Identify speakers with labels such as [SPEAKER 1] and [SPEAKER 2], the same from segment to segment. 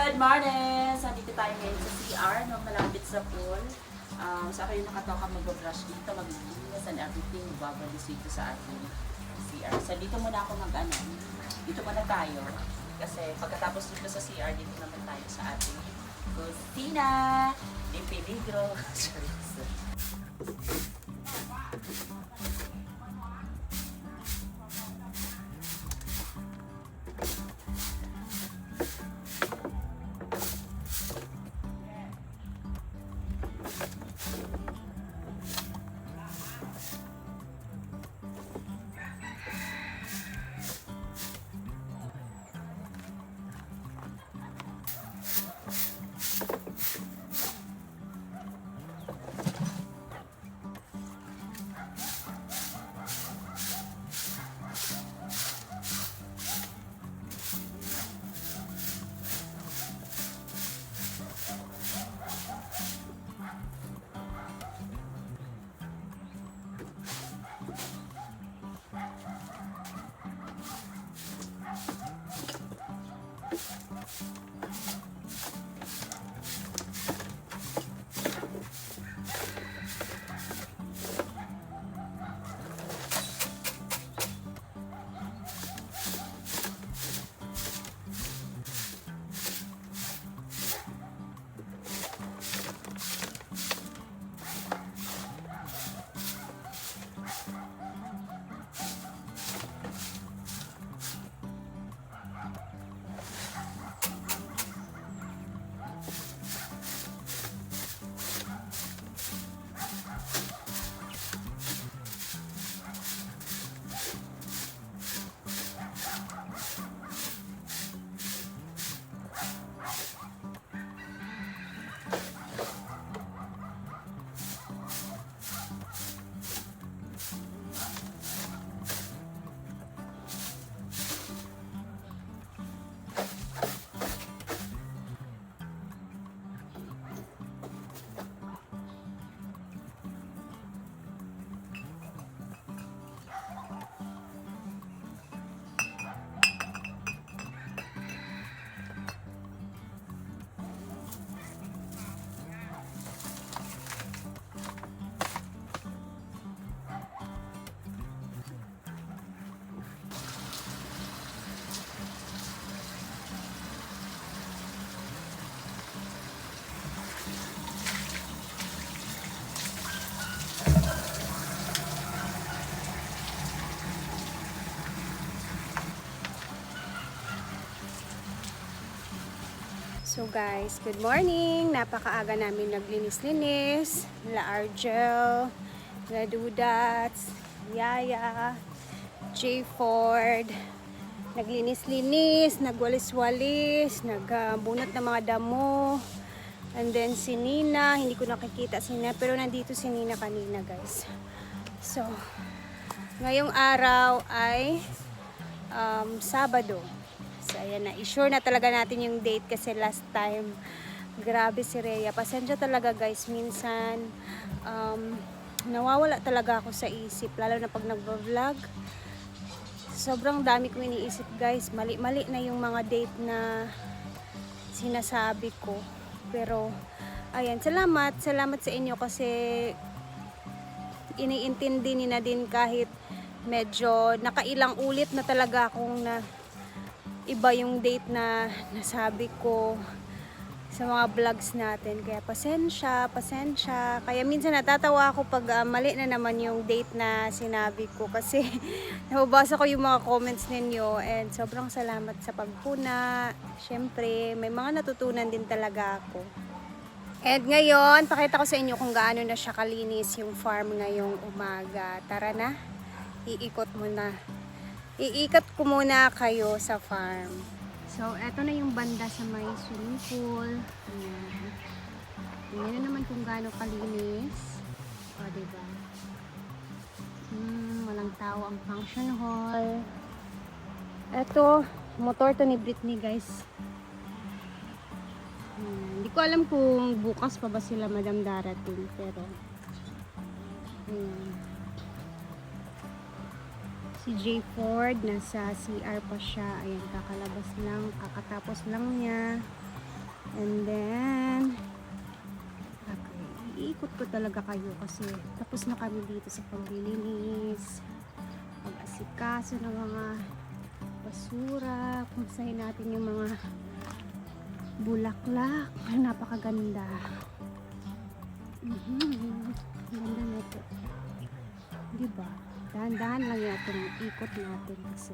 [SPEAKER 1] Good morning! So, dito tayo ngayon sa CR, no, malapit sa pool. Sa kayo nakatoka mag-brush dito, mag-linis and everything, babalis dito sa ating CR. So, dito muna ako dito muna tayo. Kasi pagkatapos dito sa CR, dito naman tayo sa ating kusina, de peligro.
[SPEAKER 2] So guys, good morning! Napakaaga namin naglinis-linis. La Argel, La Dudats, Yaya, J. Ford, naglinis-linis, nagwalis-walis, nagbunot ng mga damo. And then si Nina, hindi ko nakikita si Nina, pero nandito si Nina kanina guys. So, ngayong araw ay Sabado. So, ayan na. I-sure na talaga natin yung date kasi last time, grabe si Rhea. Pasensya talaga guys. Minsan, nawawala talaga ako sa isip. Lalo na pag nag-vlog. Sobrang dami kong iniisip guys. Mali-mali na yung mga date na sinasabi ko. Pero, ayan. Salamat. Salamat sa inyo kasi iniintindi nila din kahit medyo nakailang ulit na talaga akong na iba yung date na nasabi ko sa mga vlogs natin. Kaya pasensya. Kaya minsan natatawa ako pag mali na naman yung date na sinabi ko kasi nababasa ko yung mga comments ninyo and sobrang salamat sa pagpuna. Syempre, may mga natutunan din talaga ako. And ngayon, pakita ko sa inyo kung gaano na siya kalinis yung farm ngayong umaga. Tara na. Iikot ko muna kayo sa farm. So, eto na yung banda sa may swimming pool. Ayan. Tingnan na naman kung gaano kalinis. O, diba? Walang tao ang function hall. Eto, motor to ni Britney, guys. Hindi ko alam kung bukas pa ba sila madam darating, pero ayan. Si J. Ford nasa CR pa siya. Ayan, kakalabas lang, kakatapos lang niya. And then okay, iikot ko talaga kayo kasi tapos na kami dito sa paglilinis, pag-asikaso ng mga basura, kumsahin natin yung mga bulaklak na napakaganda. Ganda nito, diba? Dahan-dahan lang yung ikot natin kasi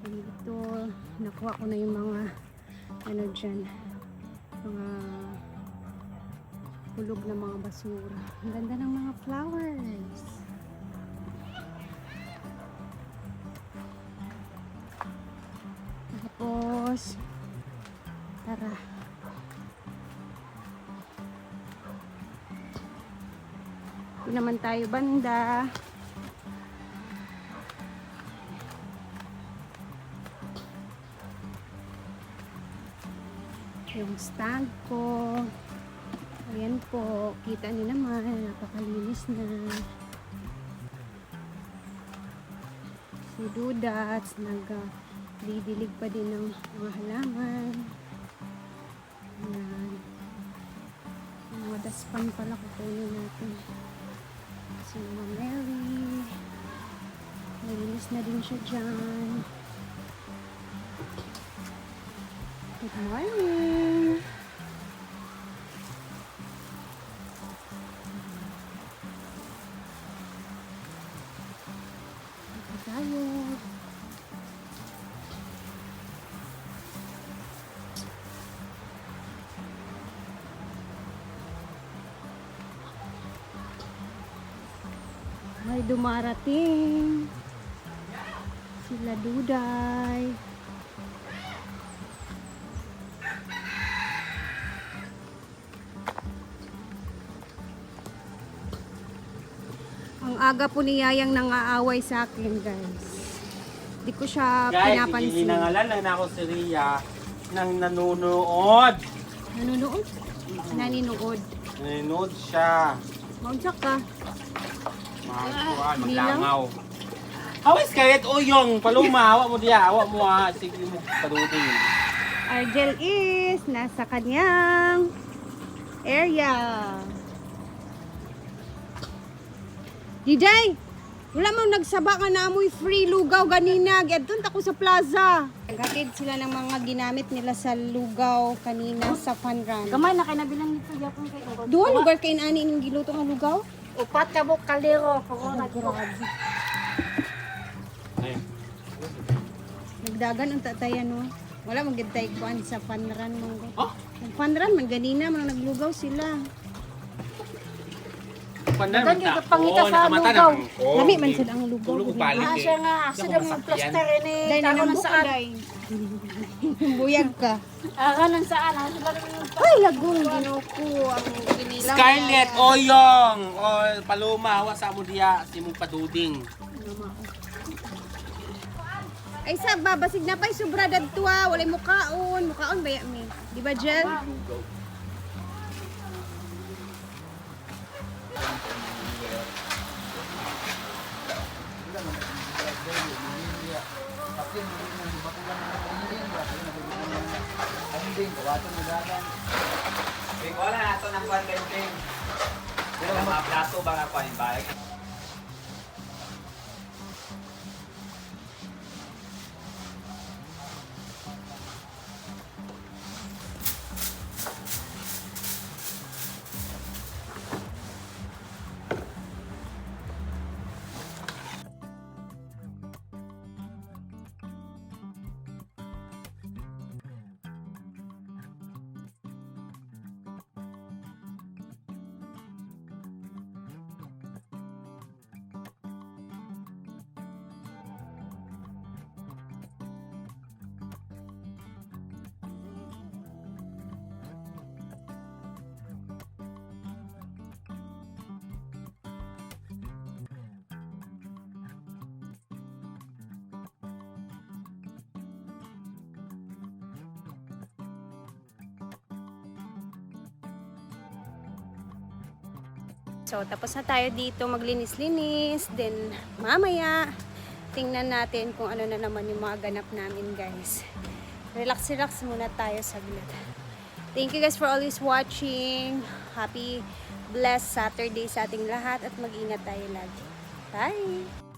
[SPEAKER 2] dito nakuha ko na yung mga ano dyan, mga hulog na mga basura. Ang ganda ng mga flowers. Tapos tara, ito naman tayo banda. Yung stand ko. Ayan po. Kita niyo naman. Napakalinis na. Si Dudats. Nag-didilig pa din ng mga halaman. Ayan. Yung mga daspan pala kukunin natin. Si Mama Mary. Malinis na din siya dyan. Good morning! Ito tayo. May dumarating. Sila Duday. Ang aga po ni Yayang nang-aaway sa akin, guys. Di ko siya
[SPEAKER 3] Guys,
[SPEAKER 2] pinapansin.
[SPEAKER 3] hinangalan lang na ako si Rhea nang nanunood.
[SPEAKER 2] Nanonood? Naninood.
[SPEAKER 3] Nanonood siya.
[SPEAKER 2] Maunsak ka.
[SPEAKER 3] Makuhaan,
[SPEAKER 2] bilang?
[SPEAKER 3] maglangaw. Hawis kayat uyong, paluma, hawa mo diya, hawa mo ha. Sige mo, padudin.
[SPEAKER 2] Argel is nasa kanyang area. DJ, wala mo nagsaba nga na amoy free lugaw ganina. Giadton ako sa plaza. Naghatid sila ng mga ginamit nila sa lugaw kanina sa fun run.
[SPEAKER 4] Gamay na kay nabilang nito yapon kay ko.
[SPEAKER 2] Duha lugar kay ani ning giluto nga lugaw?
[SPEAKER 4] Upat ka buk kaldero corona ko.
[SPEAKER 2] Grabe.
[SPEAKER 3] Ayun.
[SPEAKER 2] Nagdagan ang tatayan no. Wala mo gid tay kuan sa fun run mo.
[SPEAKER 3] Oh?
[SPEAKER 2] Fun run man ganina man naglugaw sila.
[SPEAKER 3] pandan.
[SPEAKER 4] Doon yung pangita sa lugaw.
[SPEAKER 2] Lami man sila ang lugaw.
[SPEAKER 3] Tulog balik
[SPEAKER 4] Ah,
[SPEAKER 3] eh.
[SPEAKER 4] siya nga. Sila mo yung plaster ini.
[SPEAKER 2] Dahil
[SPEAKER 4] Tako ng
[SPEAKER 2] nanambo ka,
[SPEAKER 4] saan.
[SPEAKER 2] dahil. Buyag ka.
[SPEAKER 4] Ah, kanan saan. Ah, sila naman yung
[SPEAKER 2] Ay, lagun, ginuko. Ang kinilang.
[SPEAKER 3] Scarlett Oyong o Paloma hawa sa mo diya si mong paduding.
[SPEAKER 2] Ay, sa babasig na pa'y sobra dadtua. Walay mukaon. Mukaon ba mi? Di ba, Jel?
[SPEAKER 5] Wala na ito ng kwan kayo, Ping. Pero mga plato ba nga kwan yung balik?
[SPEAKER 2] So, tapos na tayo dito maglinis-linis. Then, mamaya, tingnan natin kung ano na naman yung mga ganap namin, guys. Relax-relax muna tayo saglit. Thank you guys for always watching. Happy, blessed Saturday sa ating lahat at mag-ingat tayo lagi. Bye!